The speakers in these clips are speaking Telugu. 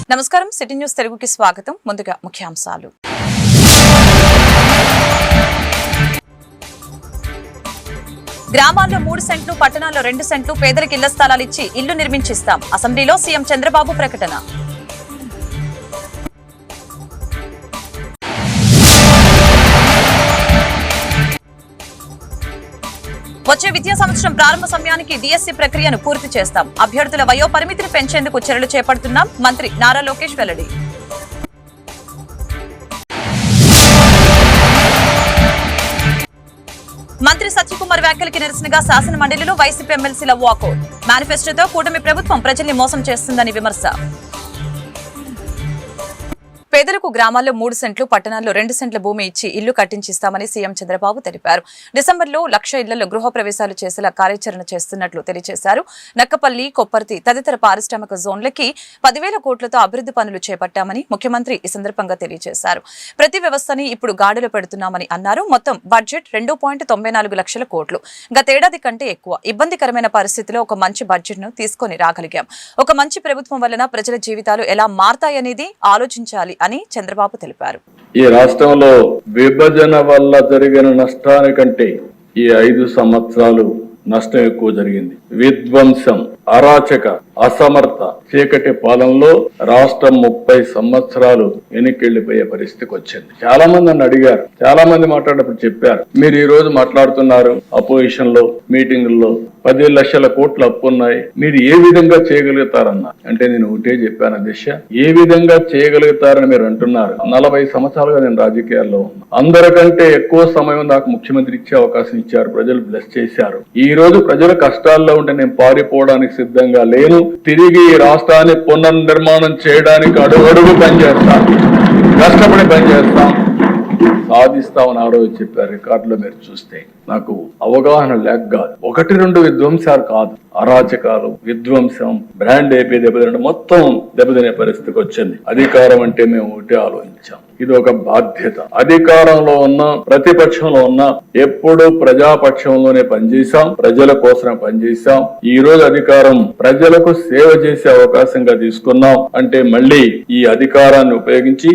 నమస్కారం, సిటీ న్యూస్ తెలుగుకి స్వాగతం. ముందుగా ముఖ్యాంశాలు. గ్రామాల్లో 3 సెంట్లు, పట్టణాల్లో 2 సెంట్లు పేదలకు ఇళ్ల స్థలాలు ఇచ్చి ఇల్లు నిర్మించిస్తాం. అసెంబ్లీలో సీఎం చంద్రబాబు ప్రకటన. వచ్చే విద్యా సంవత్సరం ప్రారంభ సమయానికి డిఎస్సి ప్రక్రియను పూర్తి చేస్తాం. అభ్యర్థుల వయో పరిమితిని పెంచేందుకు చర్యలు చేపడుతున్నాం. మంత్రి నారా లోకేష్ వెల్లడి. మంత్రి సత్యకుమార్ వ్యాఖ్యలకి నిరసనగా శాసన మండలిలో వైసీపీ ఎమ్మెల్సీల వాకౌట్. మేనిఫెస్టోతో కూటమి ప్రభుత్వం ప్రజల్ని మోసం చేస్తుందని విమర్శ. పేదలకు గ్రామాల్లో 3 సెంట్లు, పట్టణాల్లో 2 సెంట్ల భూమి ఇచ్చి ఇల్లు కట్టించిస్తామని సీఎం చంద్రబాబు తెలిపారు. డిసెంబర్లో 1,00,000 ఇళ్లలో గృహ ప్రవేశాలు చేసేలా కార్యాచరణ చేస్తున్నట్లు తెలియజేశారు. నక్కపల్లి, కొప్పర్తి తదితర పారిశ్రామిక జోన్లకి 10,000 కోట్లతో అభివృద్ధి పనులు చేపట్టామని ముఖ్యమంత్రి ఈ సందర్భంగా తెలియజేశారు. ప్రతి వ్యవస్థని ఇప్పుడు గాడిలో పెడుతున్నామని అన్నారు. మొత్తం బడ్జెట్ 2.94 లక్షల కోట్లు. గతేడాది కంటే ఎక్కువ. ఇబ్బందికరమైన పరిస్థితిలో ఒక మంచి బడ్జెట్ ను తీసుకొని రాగలిగాం. ఒక మంచి ప్రభుత్వం వలన ప్రజల జీవితాలు ఎలా మారతాయనేది ఆలోచించాలి అని చంద్రబాబు తెలిపారు. ఈ రాష్ట్రంలో విభజన వల్ల జరిగిన నష్టానికంటే ఈ 5 సంవత్సరాలు నష్టం ఎక్కువ జరిగింది. విధ్వంసం, అరాచక, అసమర్థ చీకటి పాలనలో రాష్ట్రం 30 సంవత్సరాలు వెనక్కిళ్లిపోయే పరిస్థితికి వచ్చింది. చాలా మంది నన్ను అడిగారు, చాలా మంది మాట్లాడేటప్పుడు చెప్పారు, మీరు ఈ రోజు మాట్లాడుతున్నారు అపోజిషన్ లో మీటింగుల్లో 10 లక్షల కోట్ల అప్పు ఉన్నాయి, మీరు ఏ విధంగా చేయగలుగుతారన్నా అంటే నేను ఒకటే చెప్పాను దిశ, ఏ విధంగా చేయగలుగుతారని మీరు అంటున్నారు. 40 సంవత్సరాలుగా నేను రాజకీయాల్లో ఉన్నా. అందరికంటే ఎక్కువ సమయం నాకు ముఖ్యమంత్రి ఇచ్చే అవకాశం ఇచ్చారు. ప్రజలు బ్లెస్ చేశారు. ఈ రోజు ప్రజలు కష్టాల్లో ఉంటే నేను పారిపోవడానికి సిద్ధంగా లేను. తిరిగి ఈ రాష్ట్రాన్ని పునర్నిర్మాణం చేయడానికి అడుగడుగు పనిచేస్తాం, కష్టపడి పనిచేస్తాం, సాధిస్తామని ఆ రోజు చెప్పారు. రికార్డులో మీరు చూస్తే నాకు అవగాహన లేక కాదు, 1-2 విధ్వంసాలు కాదు, అరాచకాలు, విధ్వంసం, బ్రాండ్ అయిపోయి దెబ్బతినడం, మొత్తం దెబ్బతినే పరిస్థితికి వచ్చింది. అధికారం అంటే మేము ఒకటే ఆలోచించాం, ఇది ఒక బాధ్యత. అధికారంలో ఉన్నా ప్రతిపక్షంలో ఉన్నా ఎప్పుడు ప్రజాపక్షంలోనే పనిచేశాం, ప్రజల కోసమే పనిచేశాం. ఈ రోజు అధికారం ప్రజలకు సేవ చేసే అవకాశంగా తీసుకున్నాం అంటే మళ్ళీ ఈ అధికారాన్ని ఉపయోగించి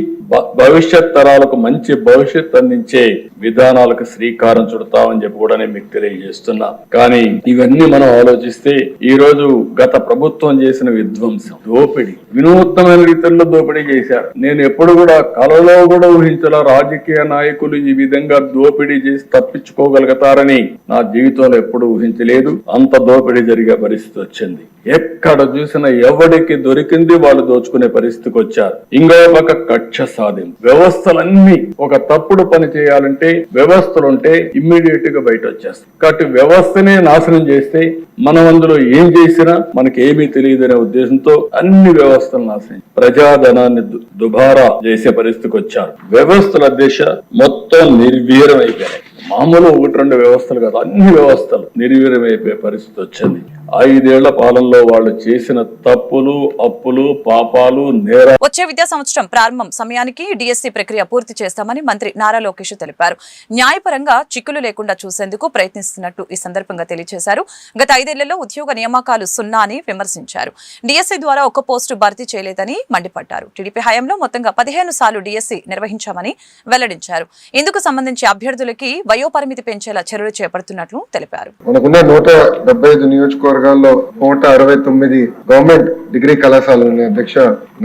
భవిష్యత్ తరాలకు మంచి భవిష్యత్ అందించే విధానాలకు శ్రీకారం చుడతామని చెప్పి కూడా నేను మీకు తెలియజేస్తున్నా. కానీ ఇవన్నీ మనం ఆలోచిస్తే ఈ రోజు గత ప్రభుత్వం చేసిన విధ్వంసం, దోపిడీ, వినూత్నమైన రీతిలో దోపిడీ చేశారు. నేను ఎప్పుడు కూడా కలలో కూడా ఊహించాల రాజకీయ నాయకులు ఈ విధంగా దోపిడీ చేసి తప్పించుకోగలుగుతారని నా జీవితంలో ఎప్పుడు ఊహించలేదు. అంత దోపిడీ జరిగే పరిస్థితి వచ్చింది. ఎక్కడ చూసినా ఎవడికి దొరికింది వాళ్ళు దోచుకునే పరిస్థితికి వచ్చారు. ఇంకో పక్క కక్ష సాధింపు, వ్యవస్థలన్నీ ఒక తప్పుడు పని చేయాలంటే వ్యవస్థలుంటే ఇమ్మీడియట్ గా బయట వచ్చేస్తాయి. కాబట్టి వ్యవస్థనే నాశనం చేస్తే మనం అందులో ఏం చేసినా మనకి ఏమీ తెలియదనే ఉద్దేశంతో అన్ని వ్యవస్థలు నాశనం, ప్రజాధనాన్ని దుబారా చేసే పరిస్థితికి వచ్చారు. వ్యవస్థల దిశ మొత్తం నిర్వీర్యం అయిపోయాయి. మామూలు 1-2 వ్యవస్థలు కాదు, అన్ని వ్యవస్థలు నిర్వీర్యమైపోయే పరిస్థితి వచ్చింది. 5 ఏళ్ల పాలనలో వాళ్ళు చేసిన తప్పులు, అప్పులు, పాపాలు, నేరాలు. వచ్చే విద్యా సంవత్సరం ప్రారంభం సమయానికి డిఎస్సి ప్రక్రియ పూర్తి చేస్తామని మంత్రి నారా లోకేష్ తెలిపారు. న్యాయపరంగా చిక్కులు లేకుండా చూసేందుకు ప్రయత్నిస్తున్నట్టు ఈ సందర్భంగా తెలియజేశారు. గత 5 ఏళ్లలో ఉద్యోగ నియామకాలు 0 అని విమర్శించారు. డిఎస్సి ద్వారా ఒక్క పోస్టు భర్తీ చేయలేదని మండిపడ్డారు. టీడీపీ హయాంలో మొత్తంగా 15 సార్లు డిఎస్సి నిర్వహించామని వెల్లడించారు. ఇందుకు సంబంధించి అభ్యర్థులకి వయోపరిమితి పెంచేలా చర్యలు చేపడుతున్నట్లు తెలిపారు. మనకున్న 175 నియోజకవర్గాల్లో 169 గవర్నమెంట్ డిగ్రీ కళాశాలలు ఉన్నాయి అధ్యక్ష.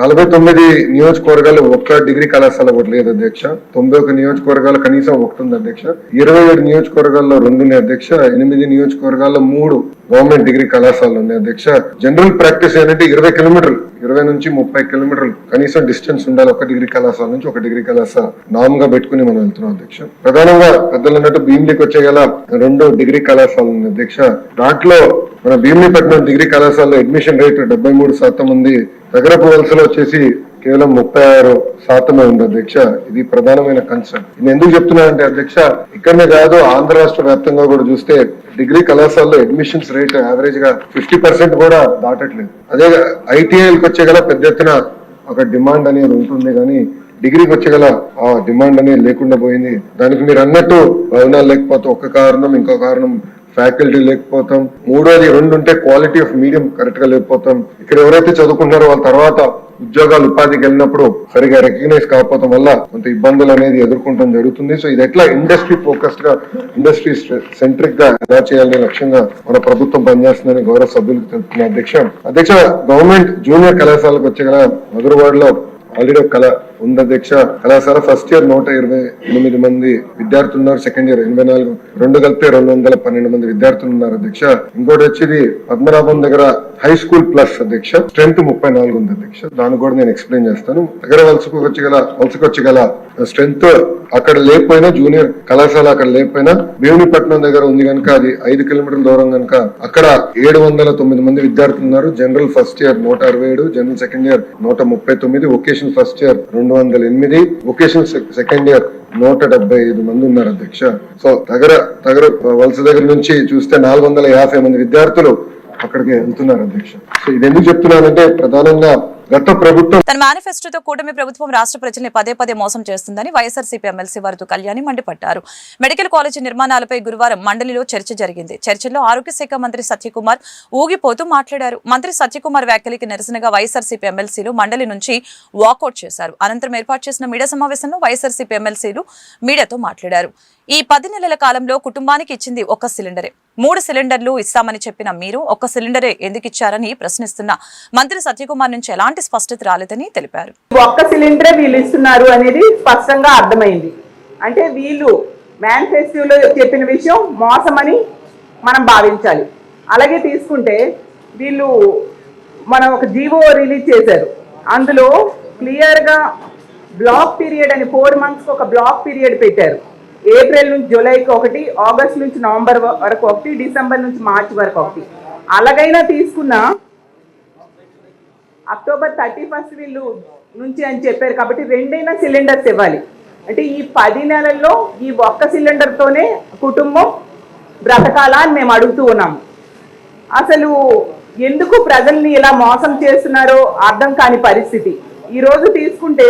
49 నియోజకవర్గాలు ఒక్క డిగ్రీ కళాశాల కూడా లేదు అధ్యక్ష. 91 నియోజకవర్గాలు కనీసం ఒకటి ఉంది అధ్యక్ష. 27 నియోజకవర్గాల్లో 2 ఉన్నాయి అధ్యక్ష. 8 నియోజకవర్గాల్లో 3 గవర్నమెంట్ డిగ్రీ కళాశాలలు ఉన్నాయి అధ్యక్ష. జనరల్ ప్రాక్టీస్ ఏంటంటే 20 కిలోమీటర్లు, 20 నుంచి 30 కిలోమీటర్లు కనీసం డిస్టెన్స్ ఉండాలి ఒక డిగ్రీ కళాశాల నుంచి ఒక డిగ్రీ కళాశాల నామ్ గా పెట్టుకుని మనం వెళ్తున్నాం అధ్యక్ష. ప్రధానంగా పెద్దలు అన్నట్టు భీమిలీకి వచ్చే గల 2 డిగ్రీ కళాశాలలు ఉన్నాయి అధ్యక్ష. దాంట్లో మన భీమిలీపట్నం డిగ్రీ కళాశాలలో అడ్మిషన్ రేట్ 73% ఉంది. నగరపు వలసలో వచ్చేసి కేవలం 36% ఉంది అధ్యక్ష. ఇది ప్రధానమైన కన్సర్న్. నేను ఎందుకు చెప్తున్నానంటే అధ్యక్ష, ఇక్కడనే కాదు ఆంధ్ర రాష్ట్ర వ్యాప్తంగా కూడా చూస్తే డిగ్రీ కళాశాలలో అడ్మిషన్స్ రేట్ యావరేజ్ గా 50% కూడా దాటట్లేదు. అదే ఐటీఐలకు వచ్చే గల పెద్ద ఎత్తున ఒక డిమాండ్ అనేది ఉంటుంది, కానీ డిగ్రీకి వచ్చేగల ఆ డిమాండ్ అనేది లేకుండా పోయింది. దానికి మీరు అన్నట్టు భవనాలు లేకపోతే ఒక కారణం, ఇంకో కారణం ఫ్యాకల్టీ లేకపోతాం, మూడోది 2 ఉంటే క్వాలిటీ ఆఫ్ మీడియం కరెక్ట్ గా లేకపోతాం. ఇక్కడ ఎవరైతే చదువుకుంటారో వాళ్ళ తర్వాత ఉద్యోగాలు ఉపాధికి వెళ్ళినప్పుడు సరిగా రికగ్నైజ్ కాకపోవడం వల్ల కొంత ఇబ్బందులు అనేది ఎదుర్కొంటం జరుగుతుంది. సో ఇది ఎట్లా ఇండస్ట్రీ ఫోకస్డ్ గా, ఇండస్ట్రీ సెంట్రిక్ గా ఎలా చేయాలనే లక్ష్యంగా మన ప్రభుత్వం పనిచేస్తుందని గౌరవ సభ్యులకు తెలుపుతున్న అధ్యక్ష గవర్నమెంట్ జూనియర్ కళాశాలకు వచ్చే గల మధురవాడలో ఆల్రెడీ ఉంది అధ్యక్ష. కళాశాల ఫస్ట్ ఇయర్ 128 మంది విద్యార్థులు ఉన్నారు, సెకండ్ ఇయర్ 84, 2 కలిపితే 212 మంది విద్యార్థులు ఉన్నారు అధ్యక్ష. ఇంకోటి వచ్చి పద్మనాభం దగ్గర హై స్కూల్ ప్లస్ అధ్యక్ష స్ట్రెంత్ 34 ఉంది అధ్యక్ష. దాన్ని కూడా నేను ఎక్స్ప్లెయిన్ చేస్తాను. దగ్గర వలసకొచ్చి గల స్ట్రెంత్ అక్కడ లేకపోయినా, జూనియర్ కళాశాల అక్కడ లేకపోయినా భీమునిపట్నం దగ్గర ఉంది కనుక అది 5 కిలోమీటర్ల దూరం కనుక అక్కడ 709 మంది విద్యార్థులు ఉన్నారు. General first year 167, general second year 139, vocational first year 208, vocational second year 175 మంది ఉన్నారు అధ్యక్ష. సో దగ్గర వలస దగ్గర నుంచి చూస్తే 450 మంది విద్యార్థులు అక్కడికి వెళ్తున్నారు అధ్యక్ష. సో ఇది ఎందుకు చెప్తున్నానంటే ప్రధానంగా గత ప్రభుత్వం తన మేనిఫెస్టోతో కూటమి ప్రభుత్వం రాష్ట్ర ప్రజల్ని పదే మోసం చేస్తుందని వైఎస్ఆర్సీపీ ఎమ్మెల్సీ వరదు కళ్యాణి మండిపడ్డారు. మెడికల్ కాలేజీ నిర్మాణాలపై గురువారం మండలిలో చర్చ జరిగింది. చర్చలో ఆరోగ్య శాఖ మంత్రి సత్యకుమార్ ఊగిపోతూ మాట్లాడారు. మంత్రి సత్యకుమార్ వ్యాఖ్యలకి నిరసనగా వైఎస్ఆర్సీపీ ఎమ్మెల్సీలు మండలి నుంచి వాకౌట్ చేశారు. అనంతరం ఏర్పాటు చేసిన మీడియా సమావేశంలో వైఎస్ఆర్సీపీ ఎమ్మెల్సీలు మీడియాతో మాట్లాడారు. ఈ 10 నెలల కాలంలో కుటుంబానికి ఇచ్చింది 1 సిలిండరే. 3 సిలిండర్లు ఇస్తామని చెప్పిన మీరు 1 సిలిండరే ఎందుకు ఇచ్చారని ప్రశ్నిస్తున్న మంత్రి సత్యకుమార్ నుంచి ఎలాంటి స్పష్టత రాలేదని తెలిపారు. 1 సిలిండరే వీళ్ళు ఇస్తున్నారు అనేది స్పష్టంగా అర్థమైంది. అంటే వీళ్ళు మేనిఫెస్టోలో చెప్పిన విషయం మోసమని మనం భావించాలి. అలాగే తీసుకుంటే వీళ్ళు మనం ఒక జీవో రిలీజ్ చేశారు. అందులో క్లియర్గా బ్లాక్ పీరియడ్ అని 4 months ఒక బ్లాక్ పీరియడ్ పెట్టారు. ఏప్రిల్ నుంచి జూలైకి 1, ఆగస్ట్ నుంచి నవంబర్ వరకు 1, డిసెంబర్ నుంచి మార్చి వరకు 1. అలాగైనా తీసుకున్న అక్టోబర్ 31 వీళ్ళు నుంచి అని చెప్పారు కాబట్టి 2 సిలిండర్స్ ఇవ్వాలి. అంటే ఈ 10 నెలల్లో ఈ 1 సిలిండర్తోనే కుటుంబం బ్రతకాలా అని మేము అడుగుతూ ఉన్నాము. అసలు ఎందుకు ప్రజల్ని ఇలా మోసం చేస్తున్నారో అర్థం కాని పరిస్థితి. ఈరోజు తీసుకుంటే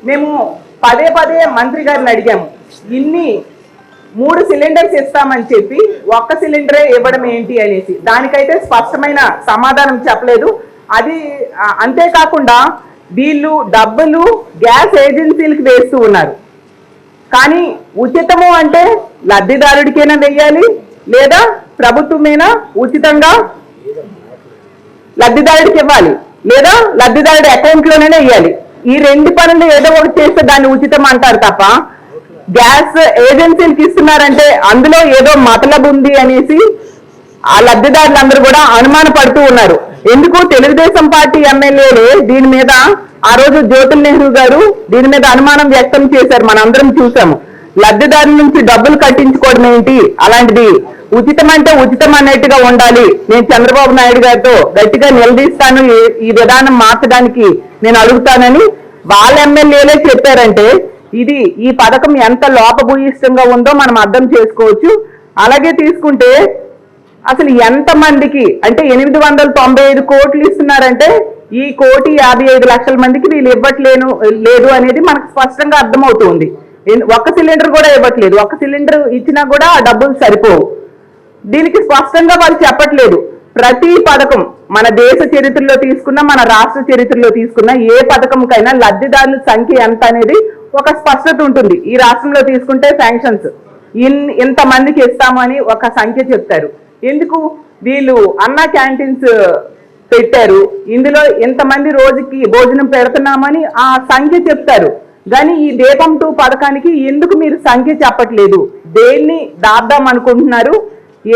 మేము పదే మంత్రి గారిని అడిగాము, ఇన్ని 3 సిలిండర్స్ ఇస్తామని చెప్పి 1 సిలిండరే ఇవ్వడం ఏంటి అనేసి. దానికైతే స్పష్టమైన సమాధానం చెప్పలేదు. అది అంతేకాకుండా వీళ్ళు డబ్బులు గ్యాస్ ఏజెన్సీలకు వేస్తూ ఉన్నారు. కానీ ఉచితము అంటే లబ్ధిదారుడికైనా వెయ్యాలి, లేదా ప్రభుత్వమైనా ఉచితంగా లబ్ధిదారుడికి ఇవ్వాలి, లేదా లబ్ధిదారుడి అకౌంట్లోనే వేయాలి. ఈ 2 పనులు ఏదో ఒకటి చేస్తే దాన్ని ఉచితం అంటారు తప్ప గ్యాస్ ఏజెన్సీలకు ఇస్తున్నారంటే అందులో ఏదో మతలబు ఉంది అనేసి ఆ లబ్ధిదారులందరూ కూడా అనుమాన పడుతూ ఉన్నారు. ఎందుకు తెలుగుదేశం పార్టీ ఎమ్మెల్యేలే దీని మీద ఆ రోజు జ్యోతుల్ నెహ్రూ గారు దీని మీద అనుమానం వ్యక్తం చేశారు, మనందరం చూసాము. లబ్ధిదారుల నుంచి డబ్బులు కట్టించుకోవడం ఏంటి, అలాంటిది ఉచితం అంటే ఉచితం అన్నట్టుగా ఉండాలి. నేను చంద్రబాబు నాయుడు గారితో గట్టిగా నిలదీస్తాను, ఈ విధానం మార్చడానికి నేను అడుగుతానని వాళ్ళ ఎమ్మెల్యేలే చెప్పారంటే ఇది ఈ పథకం ఎంత లోపభూయిష్టంగా ఉందో మనం అర్థం చేసుకోవచ్చు. అలాగే తీసుకుంటే అసలు ఎంత మందికి అంటే 895 కోట్లు ఇస్తున్నారంటే ఈ 1,55,00,000 మందికి వీళ్ళు లేదు అనేది మనకు స్పష్టంగా అర్థమవుతుంది. 1 సిలిండర్ కూడా ఇవ్వట్లేదు. 1 సిలిండర్ ఇచ్చినా కూడా ఆ డబ్బులు సరిపోవు. దీనికి స్పష్టంగా వాళ్ళు చెప్పట్లేదు. ప్రతి పథకం మన దేశ చరిత్రలో తీసుకున్నా, మన రాష్ట్ర చరిత్రలో తీసుకున్నా ఏ పథకంకైనా లబ్ధిదారుల సంఖ్య ఎంత అనేది ఒక స్పష్టత ఉంటుంది. ఈ రాష్ట్రంలో తీసుకుంటే శాంక్షన్స్ ఇంతమందికి ఇస్తాము అని ఒక సంఖ్య చెప్తారు. ఎందుకు వీళ్ళు అన్నా క్యాంటీన్స్ పెట్టారు, ఇందులో ఎంతమంది రోజుకి భోజనం పెడుతున్నామని ఆ సంఖ్య చెప్తారు. కానీ ఈ దీపం 2 పథకానికి ఎందుకు మీరు సంఖ్య చెప్పట్లేదు? దేన్ని దాద్దాం అనుకుంటున్నారు?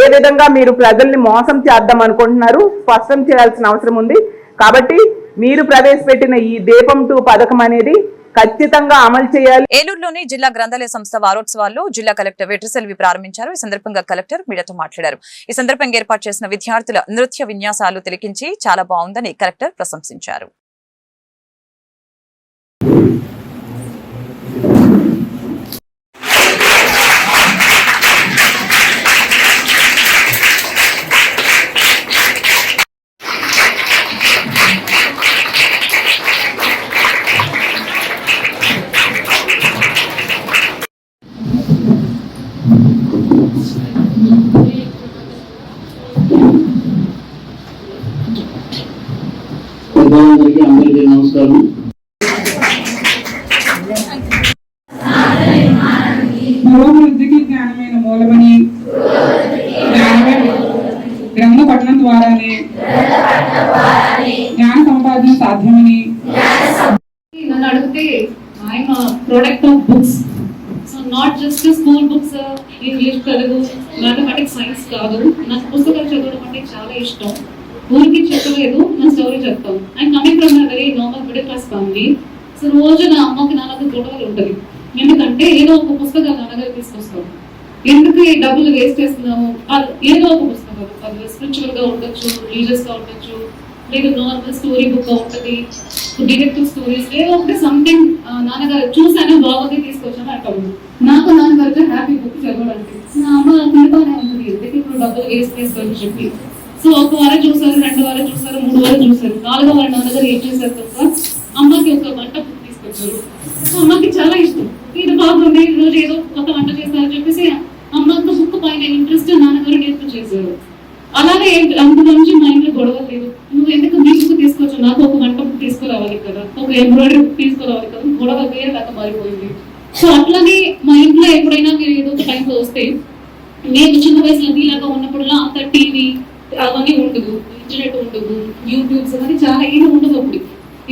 ఏ విధంగా మీరు ప్రజల్ని మోసం చేద్దాం అనుకుంటున్నారు? స్పష్టం చేయాల్సిన అవసరం ఉంది. కాబట్టి మీరు ప్రవేశపెట్టిన ఈ దీపం 2 పథకం అనేది ఖచ్చితంగా అమలు చేయాలి. ఏలూరులోని జిల్లా గ్రంథాలయ సంస్థ వారోత్సవాల్లో జిల్లా కలెక్టర్ వెట్రిసెల్వి ప్రారంభించారు. ఈ సందర్భంగా కలెక్టర్ మీడియాతో మాట్లాడారు. ఈ సందర్భంగా ఏర్పాటు చేసిన విద్యార్థుల నృత్య విన్యాసాలు తిలకించి చాలా బాగుందని కలెక్టర్ ప్రశంసించారు. అందరికీ నమస్కారం. పురోభివృద్ధికి జ్ఞానమైన మూలమని గ్రంథ పఠనం ద్వారానే జ్ఞాన సంపాదన సాధ్యమని నన్ను అడిగితే I'm product of books. So not just school books, English, Telugu, mathematics, science కాదు. నాకు పుస్తకాలు చదవడం అంటే చాలా ఇష్టం. ఊరికి చెప్పలేదు, నా స్టోరీ చెప్తాను. I'm coming from a very normal middle class family. So రోజు నా అమ్మకి నాన్నకి గొడవలు ఉంటుంది. ఎందుకంటే ఏదో ఒక పుస్తకాలు నాన్నగారు తీసుకొస్తాం. ఎందుకు ఈ డబ్బులు వేస్ట్ చేస్తున్నాము? ఏదో ఒక పుస్తకం, అది స్పిరిచువల్ గా ఉండొచ్చు, రిలీజియస్ గా ఉండొచ్చు, లేదు నార్మల్ స్టోరీ బుక్ గా ఉంటుంది, డిటెక్టివ్ స్టోరీస్, ఏదో ఒకటి సంథింగ్ నాన్నగారు చూసాను బాగుంది తీసుకొచ్చాను అంటాము. నాకు నాన్నగారికి హ్యాపీ బుక్ చదవడానికి. నా అమ్మ తిరుగుతూనే ఉంటుంది, ఎందుకు ఇప్పుడు డబ్బులు వేస్ట్ చేసుకోవాలని చెప్పి. సో ఒక వారం చూసారు, 2 వారం చూసారు, 3 వారం చూసారు, 4వ వారం నాన్నగారు ఏం చేశారు కనుక అమ్మకి ఒక వంట బుక్ తీసుకొచ్చారు. సో అమ్మకి చాలా ఇష్టం, ఇది బాగుంది, రోజు ఏదో ఒక వంట చేస్తారని చెప్పేసి అమ్మకి బుక్ పైన ఇంట్రెస్ట్ నాన్నగారు నేర్పించేశారు. అలాగే అందులోంచి మా ఇంట్లో గొడవలు లేదు. నువ్వు ఎందుకు మీ బుక్ తీసుకోవచ్చు, నాకు ఒక వంట బుక్ తీసుకురావాలి కదా, ఒక ఎంబ్రాయిడరీ బుక్ తీసుకురావాలి కదా, గొడవ వేరే దాకా మారిపోయింది. సో అట్లానే మా ఇంట్లో ఎప్పుడైనా మీరు ఏదో ఒక టైంలో వస్తే, మేము చిన్న వయసులో ఇలాగా ఉన్నప్పుడులా అంత టీవీ అవన్నీ ఉండదు, ఇంటర్నెట్ ఉండదు, యూట్యూబ్స్ అవన్నీ చాలా ఏమి ఉండదు అప్పుడు.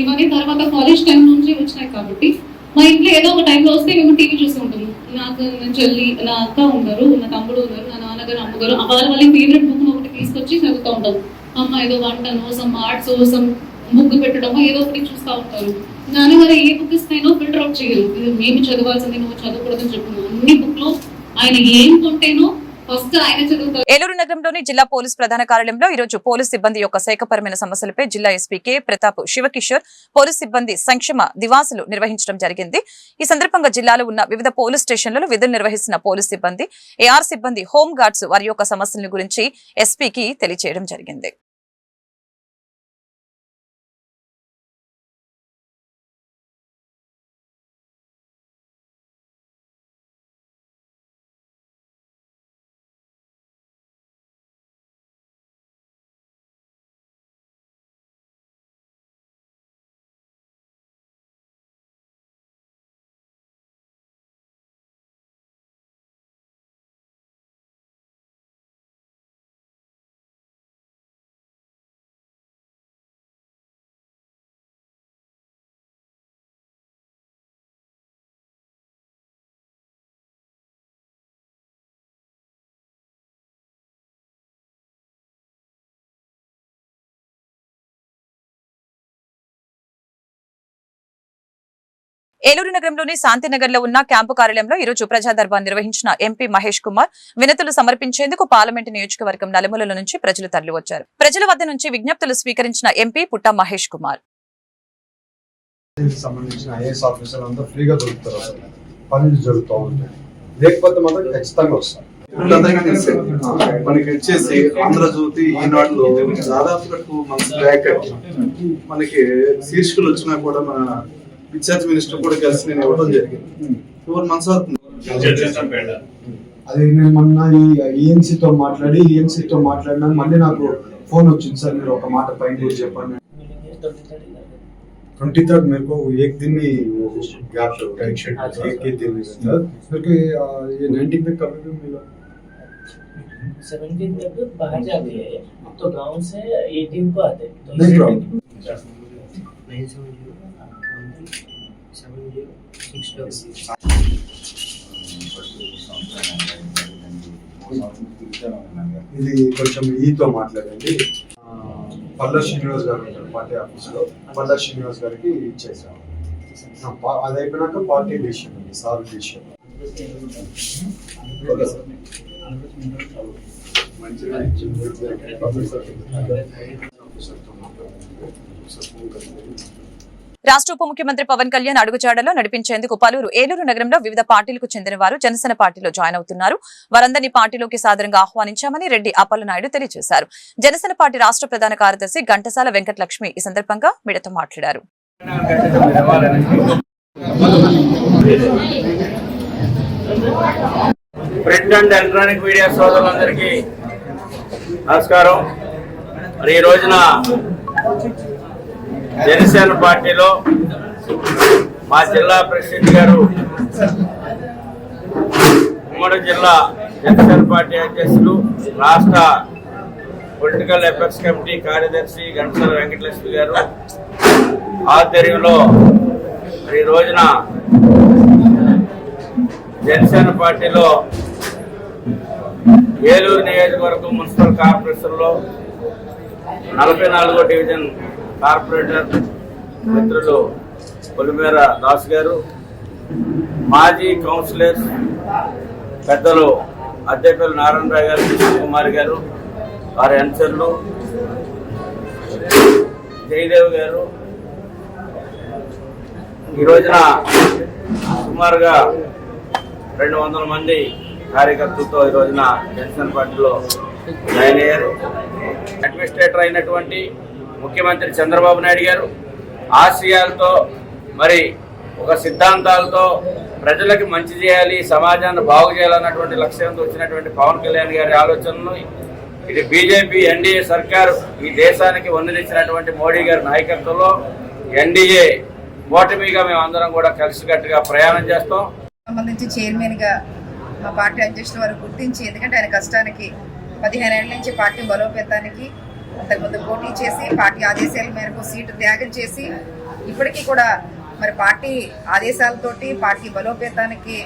ఇవన్నీ తర్వాత కాలేజ్ టైం నుంచి వచ్చినాయి కాబట్టి మా ఇంట్లో ఏదో ఒక టైంలో వస్తే మేము టీవీ చూస్తూ ఉంటాము. నాకు నా చెల్లి, నా అక్క ఉన్నారు, నా తమ్ముడు ఉన్నారు, నా నాన్నగారు, అమ్మగారు, వాళ్ళ ఫేవరెట్ బుక్ ఒకటి తీసుకొచ్చి చదువుతూ ఉంటాము. అమ్మ ఏదో వంటనో, సమ్ ఆర్ట్స్, సమ్ ముగ్గు పెట్టడమో ఏదో ఒకటి చూస్తూ ఉంటారు. నాన్నగారు ఏ బుక్ ఇస్తాయినో ఫిల్టర్ అవుట్ చేయరు, ఇది మేము చదవాల్సింది, నువ్వు చదవకూడదని చెప్తున్నాను. అన్ని బుక్ లో ఆయన ఏం కొంటేనో ఫస్ట్ ఆయన చదువుతారు. ఏలూరు నగరంలోని జిల్లా పోలీస్ ప్రధాన కార్యాలయంలో ఈ రోజు పోలీస్ సిబ్బంది యొక్క శాఖపరమైన సమస్యలపై జిల్లా SP K Pratap Shiva Kishore police సిబ్బంది సంక్షేమ దివాసులు నిర్వహించడం జరిగింది. ఈ సందర్భంగా జిల్లాలో ఉన్న వివిధ పోలీస్ స్టేషన్లలో విధులు నిర్వహిస్తున్న పోలీస్ సిబ్బంది, ఏఆర్ సిబ్బంది, హోం గార్డ్స్ వారి యొక్క సమస్యల గురించి ఎస్పీకి తెలియజేయడం జరిగింది. ఏలూరు నగరంలోని శాంతినగర్ లో ఉన్న క్యాంపు కార్యాలయంలో ఈ రోజు ప్రజా దర్బార్ నిర్వహించిన ఎంపీ మహేష్ కుమార్ వినతులు సమర్పించేందుకు పార్లమెంటు నియోజకవర్గం నలుమూలల నుంచి ప్రజలు తరలివచ్చారు. ప్రజల వద్ద నుంచి విజ్ఞప్తులు స్వీకరించిన ఎంపీ పుట్ట మహేష్ కుమార్ సంబంధించిన ఐఏఎస్ ఆఫీసర్ అంతా ఫ్రీగా దొరుకుతారు, పనులు జరుగుతూ ఉంటాయి. లేకపోతే మాత్రం ఖచ్చితంగా వస్తాం. అందరికీ తెలిసే మనకి వచ్చేసి ఆంధ్రజ్యోతి ఈనాడులో దాదాపు 2 months బ్యాక్ మనకి శీర్షికలు వచ్చినా కూడా మన ఇన్ఛార్జ్ మినిస్టర్ కూడా కలిసి నేను ఇవ్వడం జరిగింది. 4 months అవుతుంది. అది నేను మొన్న ఈఎన్సీతో మాట్లాడినా మళ్ళీ నాకు ఫోన్ వచ్చింది, సార్ మీరు ఒక మాట పైన కూడా చెప్పండి. 23rd मेरे को एक दिन ही गैप टेंशन एक ही दिन सर मेरे को ये 19 में कभी भी मिला 17 तक बाहर जाते हैं तो गांव से 18 को आते तो नहीं प्रॉब्लम 970 ఇది కొంచెం ఈతో మాట్లాడండి. పల్లా శ్రీనివాస్ గారు ఉంటారు పార్టీ ఆఫీసులో, పల్లా శ్రీనివాస్ గారికి ఇచ్చేసాం. అది అయిపోయినాక పార్టీ డిసిషన్ ఉంది, సార్ డిసిషన్. రాష్ట్ర ఉప ముఖ్యమంత్రి పవన్ కళ్యాణ్ అడుగుజాడలో నడిపించేందుకు పలువురు ఏలూరు నగరంలో వివిధ పార్టీలకు చెందిన వారు జనసేన పార్టీలో జాయిన్ అవుతున్నారు. వారందరినీ పార్టీలోకి సాదరంగా ఆహ్వానించామని రెడ్డి అప్పలనాయుడు తెలియజేశారు. జనసేన పార్టీ రాష్ట్ర ప్రధాన కార్యదర్శి ఘంటసాల వెంకటలక్ష్మి ఈ సందర్భంగా మీడియాతో మాట్లాడారు. ప్రింట్ అండ్ ఎలక్ట్రానిక్ మీడియా సోదరులందరికీ నమస్కారం. మరి ఈ రోజున జనసేన పార్టీలో మా జిల్లా ప్రెసిడెంట్ గారు, ఉమ్మడి జిల్లా జనసేన పార్టీ అధ్యక్షులు, రాష్ట్ర పొలిటికల్ అఫైర్స్ కమిటీ కార్యదర్శి గంటసాల వెంకటలక్ష్మి గారు ఆధ్వర్యంలో ఈ రోజున జనసేన పార్టీలో ఏలూరు నియోజకవర్గం మున్సిపల్ కార్పొరేషన్లో 44వ డివిజన్ కార్పొరేటర్ మిత్రులు పొలిమేర దాస్ గారు, మాజీ కౌన్సిలర్స్ పెద్దలు అద్దెపల్లి నారాయణరావు గారు, కృష్ణ కుమార్ గారు, వారి అనుచరులు, జయదేవ్ గారు, ఈ రోజున సుమారుగా 200 మంది కార్యకర్తలతో ఈ రోజున జనసేన పార్టీలో జాయిన్ అయ్యారు. అడ్మినిస్ట్రేటర్ అయినటువంటి ముఖ్యమంత్రి చంద్రబాబు నాయుడు గారు ఆశయాలతో, మరి ఒక సిద్ధాంతాలతో ప్రజలకు మంచి చేయాలి, సమాజాన్ని బాగు చేయాలన్నటువంటి లక్ష్యంతో వచ్చినటువంటి పవన్ కళ్యాణ్ గారి ఆలోచనలు, ఇది బీజేపీ ఎన్డీఏ సర్కారు ఈ దేశానికి వందనిచ్చినటువంటి మోడీ గారి నాయకత్వంలో ఎన్డీఏ ఓటమిగా మేము అందరం కూడా కలిసికట్టుగా ప్రయాణం చేస్తాం. సంబంధించి చైర్మన్ గా మా పార్టీ అధ్యక్షుల వారు గుర్తించి, ఎందుకంటే ఆయన కష్టానికి 15 ఏళ్ల నుంచి పార్టీ బలోపేతానికి అంతకుముందు పోటీ చేసి పార్టీ ఆదేశాల మేరకు సీటు త్యాగం చేసి ఇప్పటికీ కూడా మరి పార్టీ ఆదేశాలతోటి పార్టీ బలోపేతానికి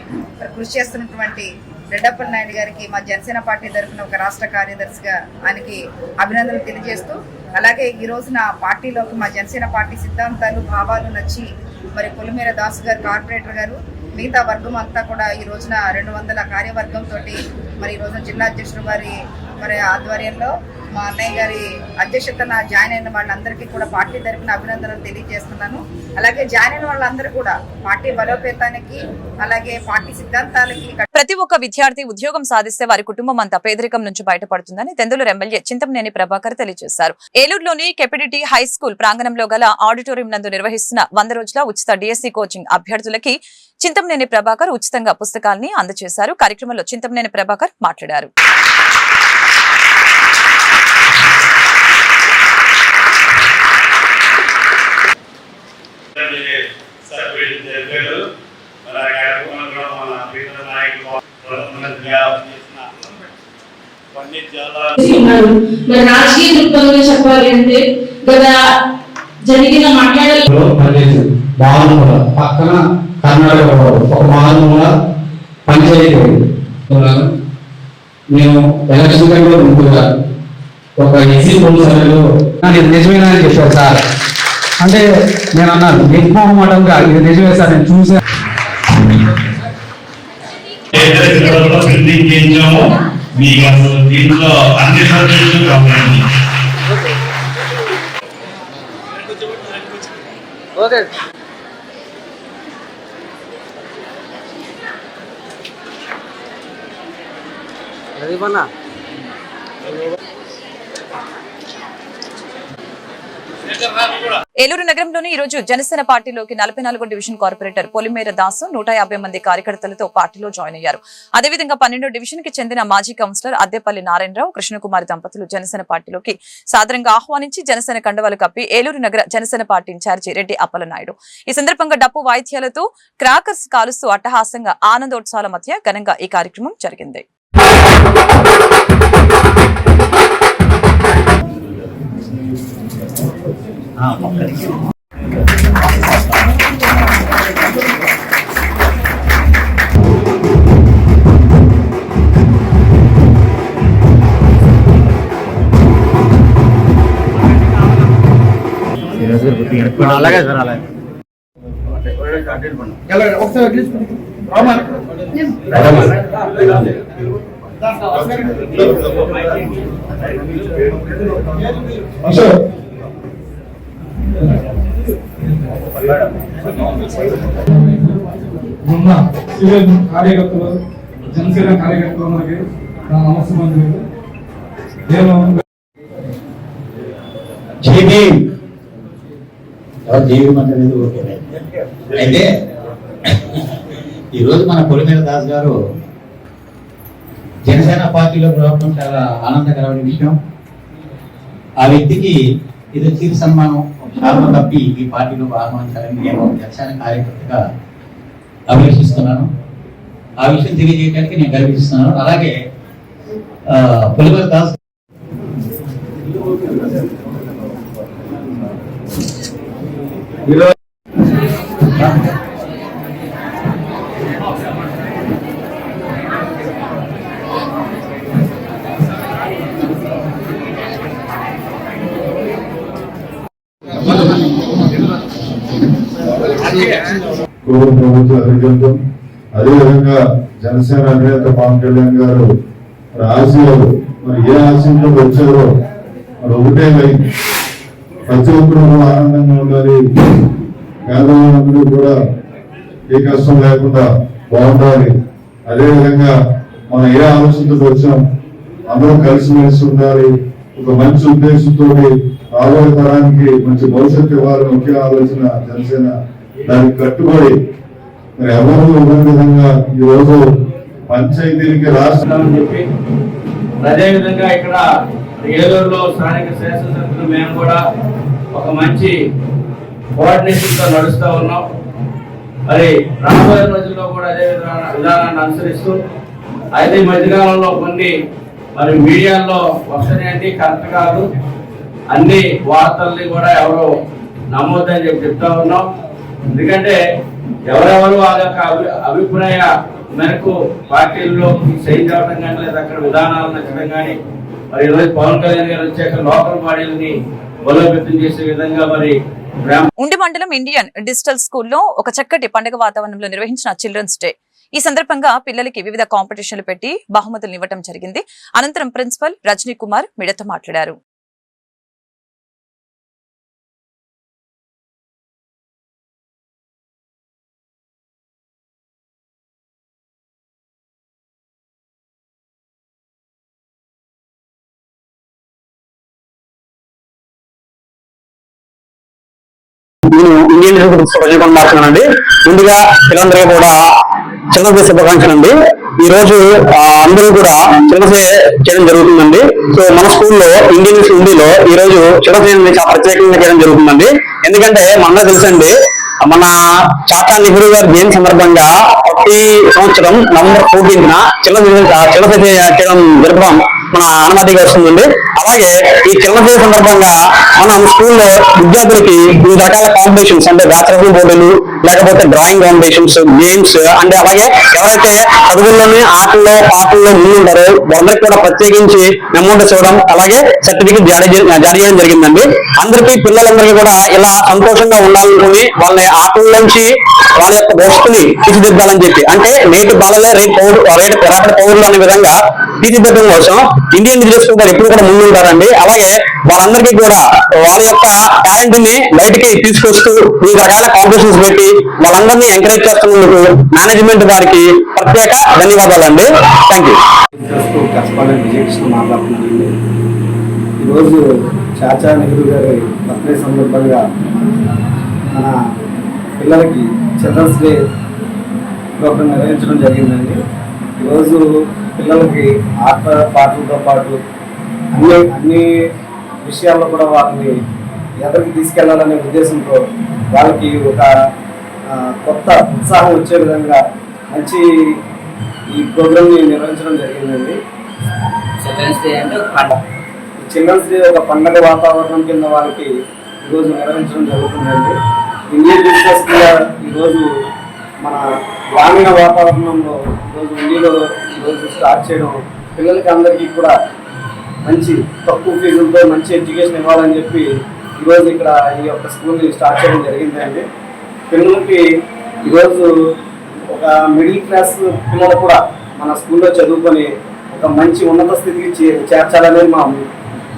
కృషి చేస్తున్నటువంటి రెడ్డప్పల్ నాయుడు గారికి మా జనసేన పార్టీ తరఫున ఒక రాష్ట్ర కార్యదర్శిగా ఆయనకి అభినందనలు తెలియజేస్తూ, అలాగే ఈ రోజున పార్టీలోకి మా జనసేన పార్టీ సిద్ధాంతాలు భావాలు నచ్చి మరి పొలిమేర దాసు గారు కార్పొరేటర్ గారు మిగతా వర్గం అంతా కూడా ఈ రోజున 200 కార్యవర్గంతో మరి ఈ రోజున జిల్లా అధ్యక్షుడు గారి మరి ఆధ్వర్యంలో మా అన్నయ్య గారి అధ్యక్షతన జాయిన్ అయిన వాళ్ళందరికీ కూడా పార్టీ తరఫున అభినందనలు తెలియజేస్తున్నాను. అలాగే జాయిన్ అయిన వాళ్ళందరూ కూడా పార్టీ బలోపేతానికి అలాగే పార్టీ సిద్ధాంతాలకి. ప్రతి ఒక్క విద్యార్థి ఉద్యోగం సాధిస్తే వారి కుటుంబం అంతా పేదరికం నుంచి బయటపడుతుందని తెందులూరు ఎమ్మెల్యే చింతమనేని ప్రభాకర్ తెలియజేశారు. ఏలూరులోని కెపిడిటి హై స్కూల్ ప్రాంగణంలో గల ఆడిటోరియం నందు నిర్వహిస్తున్న 100 రోజుల ఉచిత డిఎస్సి కోచింగ్ అభ్యర్థులకి చింతమనేని ప్రభాకర్ ఉచితంగా పుస్తకాలని అందజేశారు. కార్యక్రమంలో చింతమనేని ప్రభాకర్ మాట్లాడారు. రాజకీయ దృక్పథంలో చెప్పాలి అంటే గత జరిగిన పక్కన కర్ణాటక ఒక మారుమూల పంచాయతీ నేను ఎలక్షన్ కంటే ముందుగా ఒక ఈజీ పోలీసులు ఇది నిజమేనా అని చెప్పారు సార్. అంటే నేను అన్నాను నిర్మోహమాటంగా ఇది నిజమే సార్, నేను చూసాను. మీకు అసలు దీంట్లో అన్ని సబ్జెక్టులు కావాలి. ఏలూరు నగరంలోని ఈ రోజు జనసేన పార్టీలోకి 44వ డివిజన్ కార్పొరేటర్ పొలిమేర దాసు 150 మంది కార్యకర్తలతో పార్టీలో జాయిన్ అయ్యారు. అదేవిధంగా 12వ డివిజన్ కి చెందిన మాజీ కౌన్సిలర్ అద్దెపల్లి నారాయణరావు, కృష్ణకుమారి దంపతులు జనసేన పార్టీలోకి సాదరంగా ఆహ్వానించి జనసేన కండువాలు కప్పి ఏలూరు నగర జనసేన పార్టీ ఇన్ఛార్జి రెడ్డి అప్పలనాయుడు ఈ సందర్భంగా డప్పు వాయిద్యాలతో క్రాకర్స్ కాలుస్తూ అట్టహాసంగా ఆనందోత్సవాల మధ్య ఘనంగా ఈ కార్యక్రమం జరిగింది. అలాగే సార్, అలాగే కార్యకర్తలు జనసేన కార్యకర్తలు మనకి నమస్కారం. అయితే ఈరోజు మన పొలిమేర దాస్ గారు జనసేన పార్టీలో రావడం చాలా ఆనందకరమైన విషయం. ఆ వ్యక్తికి ఇది చిరు సన్మానం ఒక శాల్వ కప్పి ఈ పార్టీలో ఆహ్వానించాలని నేను జనసేన కార్యకర్తగా అభిలషిస్తున్నాను. ఆ విషయం తెలియజేయడానికి నేను గర్విస్తున్నాను. అలాగే పులివర్ దాస్ ప్రభుత్వ అధికారులు, అదేవిధంగా జనసేన అధినేత పవన్ కళ్యాణ్ గారు మరి ఆశయాలు మరి ఏ ఆశయంతో వచ్చారో మరి ఒకటే లైన్, ప్రతి ఒక్కరు ఆనందంగా ఉండాలి, పేదవాళ్ళందరూ కూడా ఏ కష్టం లేకుండా బాగుండాలి. అదేవిధంగా మనం ఏ ఆలోచనతో వచ్చాం అందరం కలిసిమెలిసి ఉండాలి, ఒక మంచి ఉద్దేశంతో రాబోయే తరానికి మంచి భవిష్యత్తు ఇవ్వాలని ముఖ్య ఆలోచన జనసేన. దానికి కట్టుబడి మరి ఎవరు ఇవ్వని విధంగా ఈ రోజు పంచాయతీలకి రాష్ట్రాలని చెప్పి అదేవిధంగా ఇక్కడ ఏలూరులో స్థానిక శాసనసభ్యులు మేము కూడా ఒక మంచి కోఆర్డినేషన్ తో నడుస్తూ ఉన్నాం. మరి రాబోయే రోజుల్లో కూడా అదే విధానాన్ని అనుసరిస్తూ అయితే ఈ మధ్యకాలంలో కొన్ని మరి మీడియాలో వస్తున్నాయండి, కరెక్ట్ కాదు, అన్ని వార్తల్ని కూడా ఎవరు నమ్మొద్దని చెప్తా ఉన్నాం. ఎందుకంటే ఎవరెవరు వాళ్ళ యొక్క అభిప్రాయ మేరకు పార్టీల్లో చేంజ్ అవడం కానీ లేదా అక్కడ విధానాలు నచ్చడం కానీ మరి ఈరోజు పవన్ కళ్యాణ్ గారు వచ్చాక లోకల్ బాడీలని బలోపేతం చేసే విధంగా మరి ఉండి మండలం ఇండియన్ డిజిటల్ స్కూల్లో ఒక చక్కటి పండుగ వాతావరణంలో నిర్వహించిన చిల్డ్రన్స్ డే. ఈ సందర్భంగా పిల్లలకి వివిధ కాంపిటీషన్లు పెట్టి బహుమతులు ఇవ్వడం జరిగింది. అనంతరం ప్రిన్సిపల్ రజనీ కుమార్ మీడియాతో మాట్లాడారు. నేను ఇండియన్ రజనీకాంత్ మాట్లాడానండి. ముందుగా పిల్లలందరికీ కూడా చిల్డ్రన్స్ డే శుభాకాంక్షలు అండి. ఈ రోజు అందరూ కూడా చిల్డ్రన్స్ డే చేయడం జరుగుతుందండి. సో మన స్కూల్లో ఇండియన్ హిందీలో ఈ రోజు చిల్డ్రన్స్ డే చాలా ప్రత్యేకంగా చేయడం జరుగుతుందండి. ఎందుకంటే మనందరూ తెలుసండి, మన చాచా నెహ్రూ గారి జయంతి సందర్భంగా ప్రతి సంవత్సరం నవంబర్ 14న చిల్డ్రన్స్ డే చేయడం జరపడం మన అనుమతిగా వస్తుందండి. అలాగే ఈ చిల్డ్రన్స్ డే సందర్భంగా మనం స్కూల్లో విద్యార్థులకి వివిధ రకాల కాంపిటీషన్స్ అంటే వ్యాసరచన పోటీలు, లేకపోతే డ్రాయింగ్ కాంపిటీషన్స్, గేమ్స్, అంటే అలాగే ఎవరైతే చదువుల్లోనే ఆటల్లో పాటల్లో ముందుంటారో వాళ్ళందరికీ కూడా ప్రత్యేకించి అమౌంట్స్ ఇవ్వడం, అలాగే సర్టిఫికేట్ జారీ చేయడం జరిగిందండి. అందరికీ పిల్లలందరికీ కూడా ఇలా సంతోషంగా ఉండాలనుకుని వాళ్ళని ఆటల్లోంచి వాళ్ళ యొక్క భవిష్యత్తుని తీర్చిదిద్దాలని చెప్పి, అంటే నేటి బాలలే రేపటి పౌరులు అనే విధంగా తీర్చిదిద్దడం కోసం ఇండియన్ డిజిటల్ స్కూల్ ఎప్పుడు కూడా ముందుంటారండి. అలాగే వాళ్ళందరికీ కూడా వాళ్ళ యొక్క టాలెంట్ ని బయటికి తీసుకొస్తూ వివిధ రకాల కాంపిటీషన్స్ పెట్టి వాళ్ళందరినీ ఎంకరేజ్ చేస్తున్నందుకు మేనేజ్మెంట్ వారికి ప్రత్యేక ధన్యవాదాలండి. Thank you. మాట్లాడుతున్నానండి. ఈరోజు చాచా నెహ్రూ గారి బర్త్డే సందర్భంగా మన పిల్లలకి చిల్డ్రన్స్ డే ప్రోగ్రాం నిర్వహించడం జరిగిందండి. ఈరోజు పిల్లలకి ఆట పాటలతో పాటు అన్ని విషయాల్లో కూడా వాళ్ళని ఎదరికి తీసుకెళ్లాలనే ఉద్దేశంతో వాళ్ళకి ఒక కొత్త ఉత్సాహం వచ్చే విధంగా మంచి ఈ ప్రోగ్రామ్ని నిర్వహించడం జరిగిందండి. చిల్డ్రన్స్ డే అంటే చిల్డ్రన్స్ డే ఒక పండగ వాతావరణం కింద వాళ్ళకి ఈరోజు నిర్వహించడం జరుగుతుందండి. ఇండియన్ డిజిటల్ స్కూల్ ఈరోజు మన గ్రామీణ వాతావరణంలో ఈరోజు ఇండియాలో ఈరోజు స్టార్ట్ చేయడం పిల్లలకి అందరికీ కూడా మంచి తక్కువ ఫీజులతో మంచి ఎడ్యుకేషన్ ఇవ్వాలని చెప్పి ఈరోజు ఇక్కడ ఈ యొక్క స్కూల్ని స్టార్ట్ చేయడం జరిగిందండి. పిల్లలకి ఈరోజు ఒక మిడిల్ క్లాస్ పిల్లలు కూడా మన స్కూల్లో చదువుకొని ఒక మంచి ఉన్నత స్థితికి చేర్చాలనేది మా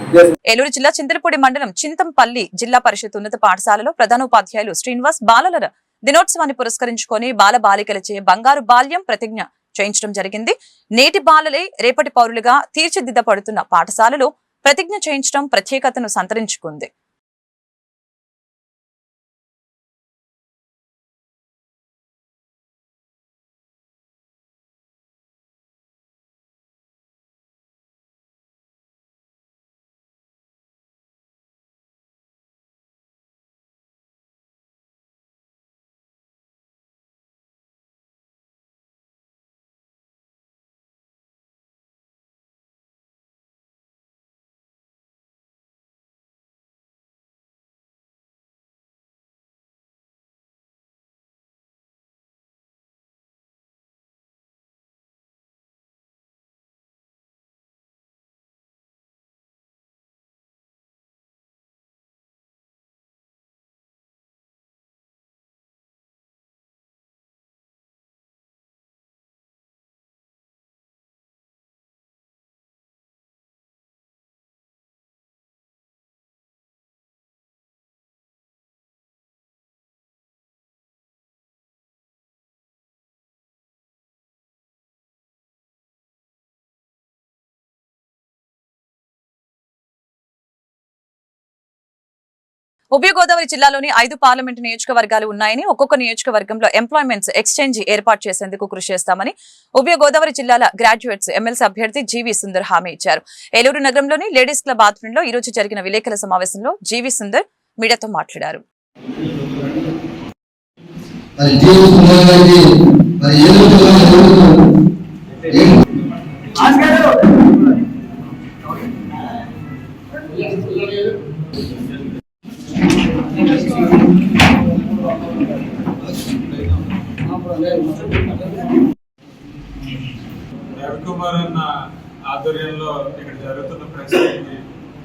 ఉద్దేశం. ఏలూరు జిల్లా చింతలపూడి మండలం చింతంపల్లి జిల్లా పరిషత్ ఉన్నత పాఠశాలలో ప్రధానోపాధ్యాయులు శ్రీనివాస్ బాలల దినోత్సవాన్ని పురస్కరించుకొని బాల బాలికలచే బంగారు బాల్యం ప్రతిజ్ఞ చేయించడం జరిగింది. నేటి బాలలే రేపటి పౌరులుగా తీర్చిదిద్దపడుతున్న పాఠశాలలో ప్రతిజ్ఞ చేయించడం ప్రత్యేకతను సంతరించుకుంది. ఉభయ గోదావరి జిల్లాలోని 5 పార్లమెంటు నియోజకవర్గాలు ఉన్నాయని, ఒక్కొక్క నియోజకవర్గంలో ఎంప్లాయ్మెంట్స్ ఎక్స్చేంజ్ ఏర్పాటు చేసేందుకు కృషి చేస్తామని ఉభయ గోదావరి జిల్లాల గ్రాడ్యుయేట్స్ ఎమ్మెల్సీ అభ్యర్థి జీవీ సుందర్ హామీ ఇచ్చారు. ఏలూరు నగరంలోని లేడీస్ క్లబ్ ఆధ్వర్యంలో ఈ రోజు జరిగిన విలేకరుల సమావేశంలో జీవీ సుందర్ మీడియాతో మాట్లాడారు. రవికుమార్ అన్న ఆధ్వర్యంలో ఇక్కడ జరుగుతున్న ప్రశ్నకి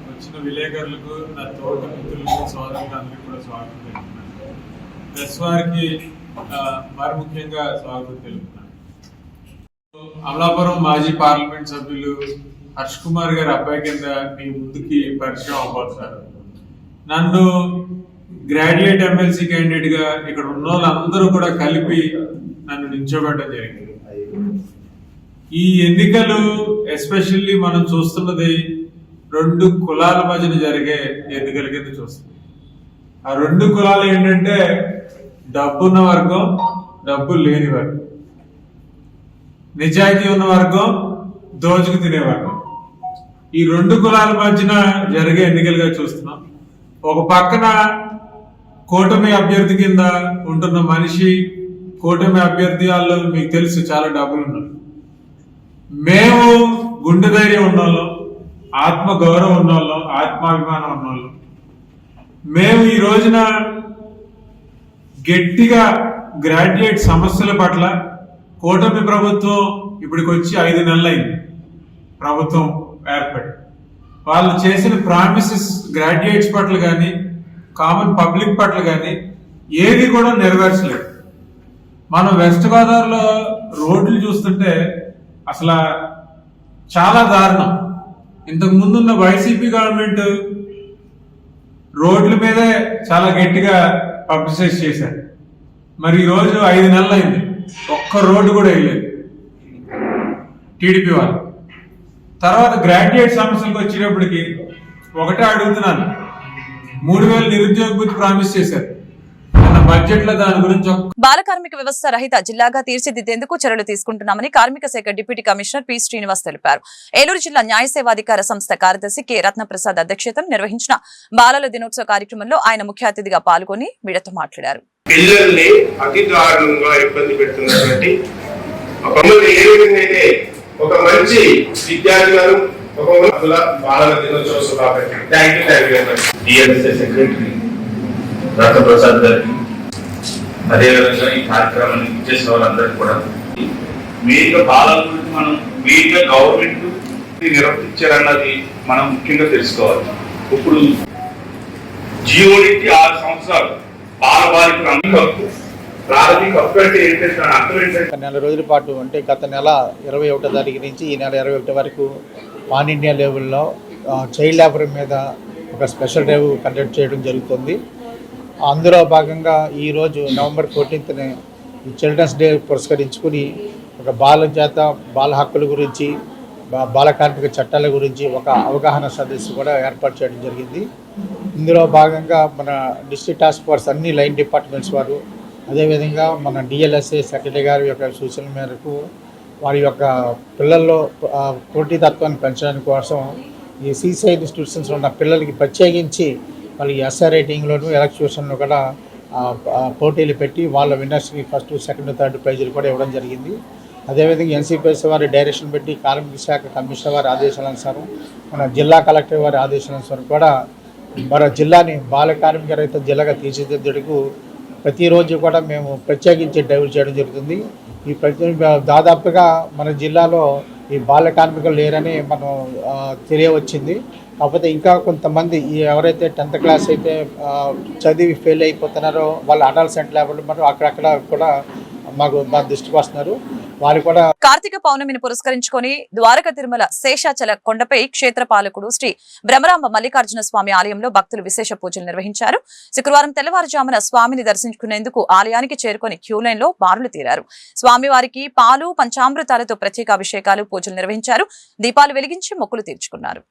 వచ్చిన విలేకరులకు, నా తోటి మిత్రులకు, సోదరులకు అందరికీ కూడా స్వాగతం తెలుపుతున్నాను. ప్రెస్ వారికి మరి ముఖ్యంగా స్వాగతం తెలుపుతున్నాను. అమలాపురం మాజీ పార్లమెంట్ సభ్యులు హర్ష్ కుమార్ గారి అబ్బాయి కింద మీ ముందుకి పరిచయం అవబోతున్నారు. నన్ను గ్రాడ్యుయేట్ ఎమ్మెల్సీ క్యాండిడేట్ గా ఇక్కడ ఉన్న వాళ్ళందరూ కూడా కలిపి నన్ను నిల్చోబెట్టడం జరిగింది. ఈ ఎన్నికలు ఎస్పెషల్లీ మనం చూస్తున్నది 2 కులాల మధ్యన జరిగే ఎన్నికల కింద చూస్తుంది. ఆ 2 కులాలు ఏంటంటే డబ్బున్న వర్గం, డబ్బు లేని వర్గం, నిజాయితీ ఉన్న వర్గం, దోచుకు తినే వర్గం. ఈ 2 కులాల మధ్యన జరిగే ఎన్నికలుగా చూస్తున్నాం. ఒక పక్కన కూటమి అభ్యర్థి కింద ఉంటున్న మనిషి, కూటమి అభ్యర్థి వాళ్ళు మీకు తెలుసు చాలా డబ్బులు ఉన్నారు. మేము గుండె ధైర్యం ఉన్నోళ్ళం, ఆత్మ గౌరవం ఉన్నోళ్ళం, ఆత్మాభిమానం ఉన్నోళ్ళం. మేము ఈ రోజున గట్టిగా గ్రాడ్యుయేట్ సమస్యల పట్ల కూటమి ప్రభుత్వం ఇప్పటికి వచ్చి 5 నెలలైంది. ప్రభుత్వం ఏర్పడి వాళ్ళు చేసిన ప్రామిసెస్ గ్రాడ్యుయేట్స్ పట్ల కానీ, కామన్ పబ్లిక్ పట్ల కానీ ఏది కూడా నెరవేర్చలేదు. మనం వెస్ట్ గోదావరిలో రోడ్లు చూస్తుంటే అసలు చాలా దారుణం. ఇంతకు ముందున్న వైసీపీ గవర్నమెంట్ రోడ్ల మీదే చాలా గట్టిగా పబ్లిసైజ్ చేశారు. మరి ఈ రోజు 5 నెలలు అయింది, ఒక్క రోడ్డు కూడా వేయలేదు టీడీపీ వాళ్ళు. తర్వాత గ్రాడ్యుయేట్ సమస్యలకు వచ్చేటప్పటికి ఒకటే అడుగుతున్నాను, 3000 నిరుద్యోగ భృతి ప్రామిస్ చేశారు. బడ్జెట్ లో దాని గురించి బాల కార్మిక వ్యవస్థ రహిత జిల్లాగా తీర్చిదిద్దేందుకు చర్యలు తీసుకుంటున్నామని కార్మిక శాఖ డిప్యూటీ కమిషనర్ పి శ్రీనివాస్ తెలిపారు. ఏలూరు జిల్లా న్యాయ సేవాధికార సంస్థ కార్యదర్శి కె రత్నప్రసాద్ అధ్యక్షతన నిర్వహించిన బాలల దినోత్సవ కార్యక్రమంలో ఆయన ముఖ్య అతిథిగా పాల్గొని మీడియాతో మాట్లాడారు. పిల్లల్ని అతి దారుణంగా ఇబ్బంది పెడుతున్నటువంటి ఒక మంచి విద్యార్థులను బాలల దినోత్సవ శుభాకాంక్షలు. సెక్రటరీ రత్నప్రసాద్ గారికి, అదేవిధంగా ఈ కార్యక్రమాన్ని చేసిన వాళ్ళందరికీ కూడా మెయిన్గా బాలల గురించి మనం మెయిన్గా గవర్నమెంట్ నిర్వర్తించారన్నది మనం ముఖ్యంగా తెలుసుకోవాలి. ఇప్పుడు జీవోనికి 6 సంవత్సరాలు బాలబాలికలు అన్ని హక్కు, ప్రాథమిక హక్కు అంటే ఏంటంటే అర్థం ఏంటంటే నెల రోజుల పాటు అంటే గత నెల 21వ తారీఖు నుంచి ఈ నెల 21 వరకు పాన్ ఇండియా లెవెల్లో చైల్డ్ లేబర్ మీద ఒక స్పెషల్ డ్రైవ్ కండక్ట్ చేయడం జరుగుతుంది. అందులో భాగంగా ఈరోజు నవంబర్ 14న చిల్డ్రన్స్ డే పురస్కరించుకుని ఒక బాల చేత బాల హక్కుల గురించి, బాల కార్మిక చట్టాల గురించి ఒక అవగాహన సదస్సు కూడా ఏర్పాటు చేయడం జరిగింది. ఇందులో భాగంగా మన డిస్ట్రిక్ట్ టాస్క్ ఫోర్స్ అన్ని లైన్ డిపార్ట్మెంట్స్ వారు, అదేవిధంగా మన డిఎల్ఎస్ఏ సెక్రటరీ గారి యొక్క సూచనల మేరకు వారి యొక్క పిల్లల్లో పోటీతత్వాన్ని పెంచడానికి కోసం ఈ సీసీ ఇన్స్టిట్యూషన్స్లో ఉన్న పిల్లలకి ప్రత్యేకించి వాళ్ళకి ఎస్ఐ రైటింగ్లోను, ఎలక్యూషన్లో కూడా పోటీలు పెట్టి వాళ్ళ విన్నర్స్కి 1st, 2nd, 3rd ప్రైజులు కూడా ఇవ్వడం జరిగింది. అదేవిధంగా ఎన్సీపీఎస్ వారి డైరెక్షన్ పెట్టి కార్మిక శాఖ కమిషనర్ వారి ఆదేశానుసారం, మన జిల్లా కలెక్టర్ వారి ఆదేశానుసారం కూడా మన జిల్లాని బాల కార్మిక రహిత జిల్లాగా తీర్చిదిద్దుటకు ప్రతిరోజు కూడా మేము ప్రత్యేకించి డ్రైవ్లు చేయడం జరుగుతుంది. ఈ దాదాపుగా మన జిల్లాలో ఈ బాల కార్మికులు లేరని మనం తెలియవచ్చింది. కాకపోతే ఇంకా కొంతమంది ఎవరైతే 10th క్లాస్ అయితే చదివి ఫెయిల్ అయిపోతున్నారో వాళ్ళ అడల్ట్సెంట్ లెవెల్ మనం అక్కడక్కడ కూడా మా దృష్టికి వస్తున్నారు. వారు కూడా కార్తీక పౌర్ణమిని పురస్కరించుకొని ద్వారక తిరుమల శేషాచల కొండపై క్షేత్ర పాలకుడు శ్రీ బ్రహ్మరాంబ మల్లికార్జున స్వామి ఆలయంలో భక్తులు విశేష పూజలు నిర్వహించారు. శుక్రవారం తెల్లవారుజామున స్వామిని దర్శించుకునేందుకు ఆలయానికి చేరుకొని క్యూలైన్ లో బారులు తీరారు. స్వామివారికి పాలు పంచామృతాలతో ప్రత్యేక అభిషేకాలు పూజలు నిర్వహించారు. దీపాలు వెలిగించి మొక్కులు తీర్చుకున్నారు.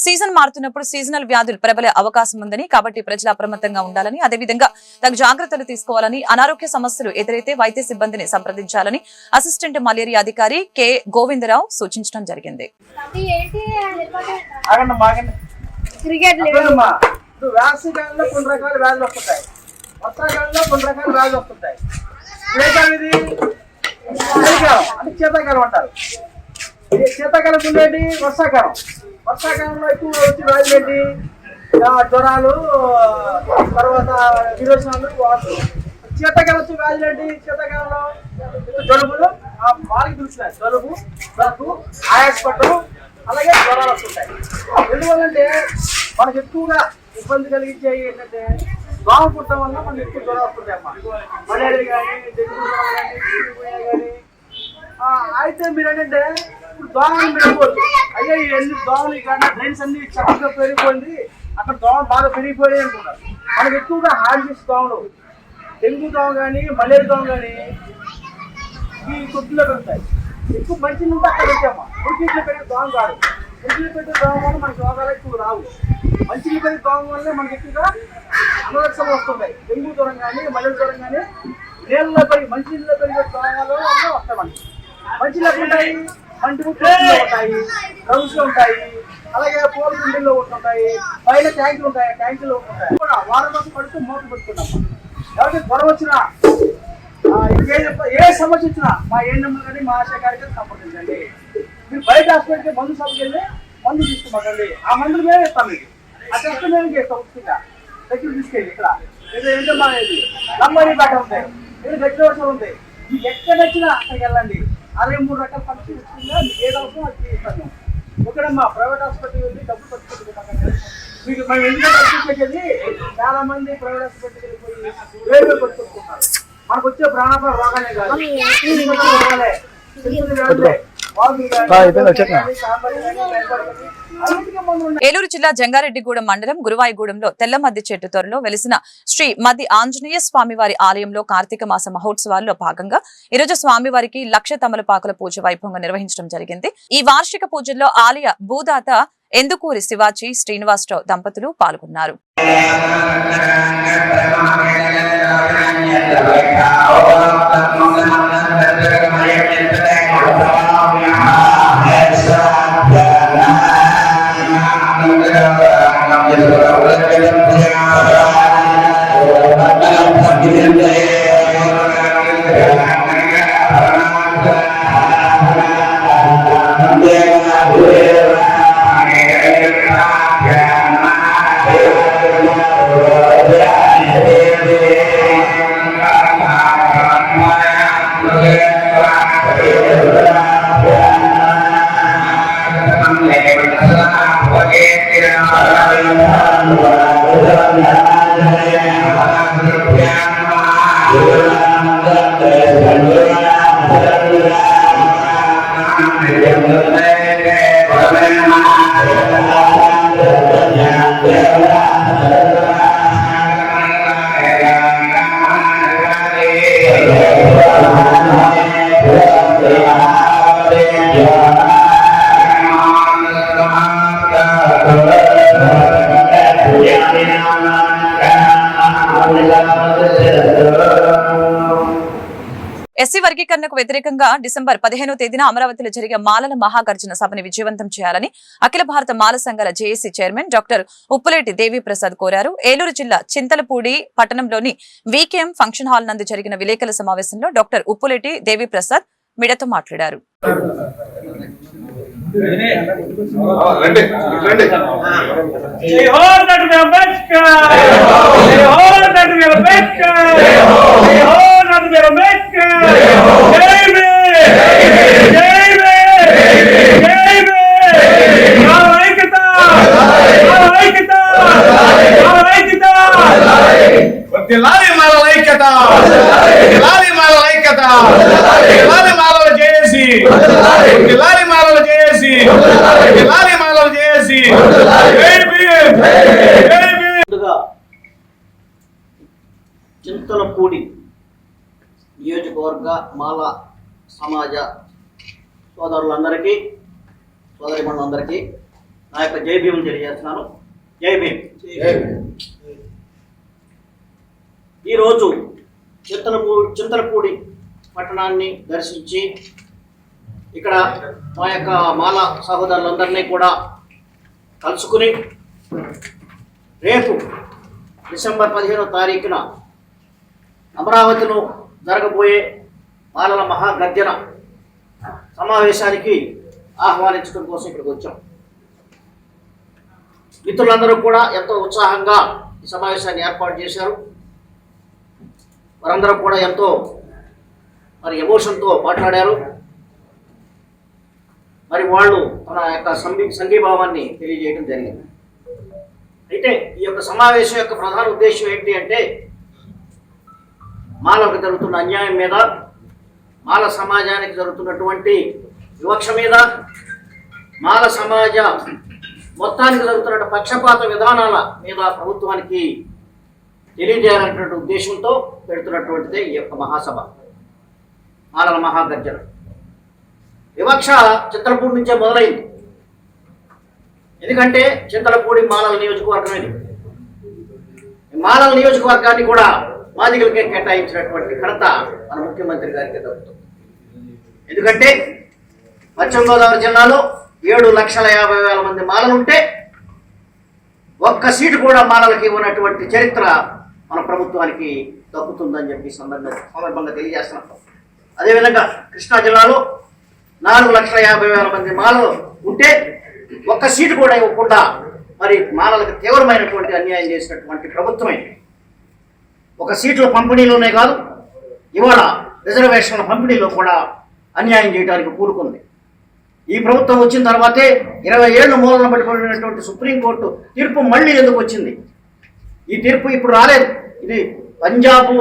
సీజన్ మారుతున్నప్పుడు సీజనల్ వ్యాధులు ప్రబలే అవకాశం ఉందని, కాబట్టి ప్రజలు అప్రమత్తంగా ఉండాలని, అదేవిధంగా తగు జాగ్రత్తలు తీసుకోవాలని, అనారోగ్య సమస్యలు ఎదురైతే వైద్య సిబ్బందిని సంప్రదించాలని అసిస్టెంట్ మలేరియా అధికారి కె గోవిందరావు సూచించడం జరిగింది. వేసవికాలంలో కొన్ని రకాల వ్యాధులు వస్తుంటాయి, వర్షాకాలంలో కొన్ని రకాల వ్యాధులు వస్తుంటాయి. ఇది అంటే శీతాకాలం అంటారు. శీతాకాలం ఉండేది వర్షాకాలం. వర్షాకాలంలో ఎక్కువ వచ్చి వ్యాధులు ఏంటి? జ్వరాలు, తర్వాత విరోచనాలు, వాటర్. శీతాకాలం వచ్చే వ్యాధులు ఏంటి? శీతాకాలంలో జలుబులు, వాళ్ళకి తెలుస్తున్నాయి. జలుబు, దగ్గు, ఆయాసపడటం, అలాగే జ్వరాలు వస్తుంటాయి. ఎందువల్లంటే మనకు ఎక్కువగా ఇబ్బంది కలిగించేవి ఏంటంటే దోమ పుట్టడం వల్ల మనకు ఎక్కువ జ్వరాలు వస్తుంటాయి అమ్మా. మలేరియా కానీ, డెంగ్యూ కానీ. అయితే మీరు ఏంటంటే ఇప్పుడు దోమలు పెరిగిపోతుంది. అయ్యా ఎన్ని దోమలు కానీ డ్రైన్స్ అన్ని చక్కగా పెరిగిపోయింది, అక్కడ దోమలు బాగా పెరిగిపోయాయి అనుకుంటారు. మనకు ఎక్కువగా హార్డిస్ దోమలు, డెంగ్యూ దోమ కానీ, మలేరియా దోమ కానీ ఈ కొట్టులో పెరుగుతాయి. ఎక్కువ మంచిని ఉంటే అక్కడ వచ్చామా. ఉడికిట్లో పెరిగే దోమ కాదు. ఉడికిలో పెట్టే దోమ వల్ల మనకి రోగాలు ఎక్కువ రావు. మంచిని పెరిగే దోమ వల్ల మనకి ఎక్కువగా అనారోగ్యాలు వస్తుంటాయి. డెంగ్యూ జ్వరం కానీ, మలేరియా జ్వరం కానీ నీళ్ళలో పెరిగి మంచి నీళ్ళలో పెరిగే దోమలు వల్ల వస్తాయి. మనకి మంచి ఉంటాయి, మంటి ముక్కలు ఉంటాయి, డ్రమ్స్లో ఉంటాయి, అలాగే పూల కుండీల్లో ఉంటుంటాయి, పైన ట్యాంకులు ఉంటాయి, ట్యాంకులు ఉంటాయి. వారం రోజులు పడుతూ మూత పెట్టుకున్నాం. ఎవరికి జ్వరం వచ్చినా, ఏ సమస్య వచ్చినా మా ఏఎన్ఎంలు కానీ మా ఆశా కార్యక్రమం సంప్రదించండి. మీరు బయట హాస్పిటల్కి మందు షాప్కి వెళ్ళి మందు తీసుకోమండి. ఆ మందులు మేము ఇస్తాం. మీకు ఆ టెస్ట్ మేము చేస్తాం. ఉచితంగా దగ్గర తీసుకెళ్ళి ఇక్కడ ఏంటో మాది లంబారీ పేట ఉంటాయి, ఇక్కడ గట్టి వర్షాలు ఉంటాయి. మీకు ఎక్కడ వచ్చినా అక్కడికి వెళ్ళండి. 63 రకాల పరీక్షలు ఇస్తుందా, మీకు ఏది అవసరం అది చేస్తాను. ఒకడమ్మా ప్రైవేట్ హాస్పిటల్ వెళ్ళి డబ్బులు పట్టుకుంటున్నాం. మీకు మేము ఎందుకంటే వచ్చేది చాలా మంది ప్రైవేట్ హాస్పిటల్కి వెళ్ళిపోయి వేరు పట్టుకుంటున్నారు. మనకు వచ్చే ప్రాణాపాయ రోగాలే కాదు, రోగాలే, ఏలూరు జిల్లా జంగారెడ్డిగూడెం మండలం గురువాయిగూడెంలో తెల్లమద్ది చెట్టు త్వరలో వెలిసిన శ్రీ మద్ది ఆంజనేయ స్వామివారి ఆలయంలో కార్తీక మాస మహోత్సవాల్లో భాగంగా ఈరోజు స్వామివారికి 1,00,000 తమలపాకుల పూజ వైభవంగా నిర్వహించడం జరిగింది. ఈ వార్షిక పూజల్లో ఆలయ భూదాత ఎందుకూరి శివాజీ శ్రీనివాసరావు దంపతులు పాల్గొన్నారు. ఎస్సీ వర్గీకరణకు వ్యతిరేకంగా డిసెంబర్ 15వ తేదీన అమరావతిలో జరిగే మాలల మహాగర్జన సభని విజయవంతం చేయాలని అఖిల భారత మాల సంఘాల JAC chairman doctor Uppuleti Devi Prasad కోరారు. ఏలూరు జిల్లా చింతలపూడి పట్టణంలోని వీకేఎం ఫంక్షన్ హాల్ నందు జరిగిన విలేకరుల సమావేశంలో డాక్టర్ ఉప్పులేటి దేవిప్రసాద్ మీడియాతో మాట్లాడారు. చింతలపూడి నియోజకవర్గ మాల సమాజ సోదరులందరికీ సోదరిమణులందరికీ నా యొక్క జై భీమ్ తెలియజేస్తున్నాను. జై భీమ్. ఈరోజు చింతలపూడి పట్టణాన్ని దర్శించి ఇక్కడ మా యొక్క మాల సహోదరులందరినీ కూడా కలుసుకుని రేపు డిసెంబర్ 15వ తారీఖున అమరావతిలో జరగబోయే మాలల మహాగర్జన సమావేశానికి ఆహ్వానించడం కోసం ఇక్కడికి వచ్చాం. మిత్రులందరూ కూడా ఎంతో ఉత్సాహంగా ఈ సమావేశాన్ని ఏర్పాటు చేశారు. వారందరూ కూడా ఎంతో ఎమోషన్తో మాట్లాడారు. వాళ్ళు తన యొక్క సంఘీభావాన్ని తెలియజేయడం జరిగింది. అయితే ఈ యొక్క సమావేశం యొక్క ప్రధాన ఉద్దేశం ఏంటి అంటే మాలకు జరుగుతున్న అన్యాయం మీద, మాల సమాజానికి జరుగుతున్నటువంటి వివక్ష మీద, మాల సమాజ మొత్తానికి జరుగుతున్న పక్షపాత విధానాల మీద ప్రభుత్వానికి తెలియజేయాలనేటువంటి ఉద్దేశంతో పెడుతున్నటువంటిదే ఈ యొక్క మహాసభ, మాలల మహాగర్జన. వివక్ష చింతలపూడి నుంచే మొదలైంది. ఎందుకంటే చింతలపూడి మాలల నియోజకవర్గం ఇది. మాలల నియోజకవర్గాన్ని కూడా మాదిగలకే కేటాయించినటువంటి ఘనత మన ముఖ్యమంత్రి గారికి దక్కుతుంది. ఎందుకంటే పశ్చిమ గోదావరి జిల్లాలో 7,50,000 మంది మాలలు ఉంటే ఒక్క సీటు కూడా మాలలకి ఇవ్వనటువంటి చరిత్ర మన ప్రభుత్వానికి దక్కుతుందని చెప్పి సందర్భంగా తెలియజేస్తున్నాం. అదేవిధంగా కృష్ణా జిల్లాలో 4,50,000 మంది మాలలు ఉంటే ఒక్క సీటు కూడా ఇవ్వకుండా మాలలకు తీవ్రమైనటువంటి అన్యాయం చేసినటువంటి ప్రభుత్వమే. ఒక సీట్ల పంపిణీలోనే కాదు, ఇవాళ రిజర్వేషన్ల పంపిణీలో కూడా అన్యాయం చేయడానికి కూరుకుంది. ఈ ప్రభుత్వం వచ్చిన తర్వాతే 20 ఏళ్ల మూలన పట్టుబడినటువంటి సుప్రీంకోర్టు తీర్పు మళ్ళీ ఎందుకు వచ్చింది? ఈ తీర్పు ఇప్పుడు రాలేదు. ఇది పంజాబ్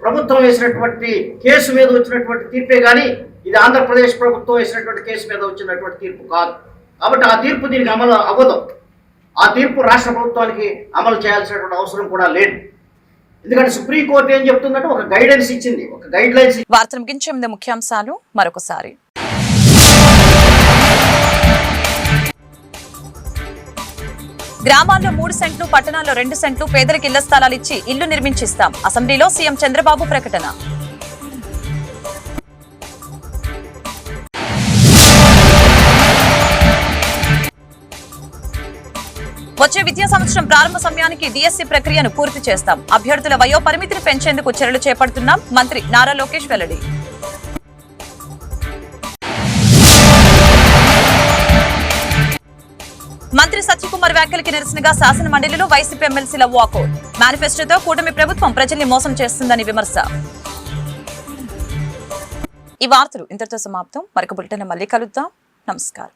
ప్రభుత్వం వేసినటువంటి కేసు మీద వచ్చినటువంటి తీర్పే కానీ ఇది ఆంధ్రప్రదేశ్ ప్రభుత్వం వేసినటువంటి కేసు మీద వచ్చినటువంటి తీర్పు కాదు. కాబట్టి ఆ తీర్పు దీనికి అమలు అవ్వదు. ఆ తీర్పు రాష్ట్ర ప్రభుత్వానికి అమలు చేయాల్సినటువంటి అవసరం కూడా లేదు. ఎందుకంటే సుప్రీంకోర్టు ఏం చెప్తుందంటే ఒక గైడెన్స్ ఇచ్చింది, ఒక గైడ్ లైన్స్. వార్తలు ముగించే ముందు ముఖ్యాంశాలు మరొకసారి. గ్రామాల్లో 3 సెంట్లు, పట్టణాల్లో 2 సెంట్లు పేదలకు ఇళ్ల స్థలాలు ఇచ్చి ఇల్లు నిర్మించిస్తాం. అసెంబ్లీలో సీఎం చంద్రబాబు ప్రకటన. వచ్చే విద్యా సంవత్సరం ప్రారంభ సమయానికి డిఎస్సి ప్రక్రియను పూర్తి చేస్తాం. అభ్యర్థుల వయో పరిమితిని పెంచేందుకు చర్యలు చేపడుతున్నాం. మంత్రి నారా లోకేష్ వెల్లడి. మంత్రి సత్యకుమార్ వ్యాఖ్యలకి నిరసనగా శాసన మండలిలో వైసీపీ ఎమ్మెల్సీల వాకౌట్. మేనిఫెస్టోతో కూటమి ప్రభుత్వం ప్రజల్ని మోసం చేస్తుందని విమర్శ. ఈ వార్తలు ఇంతటితో సమాప్తం. మరొక బులెటిన్ మళ్ళీ కలుద్దాం. నమస్కారం.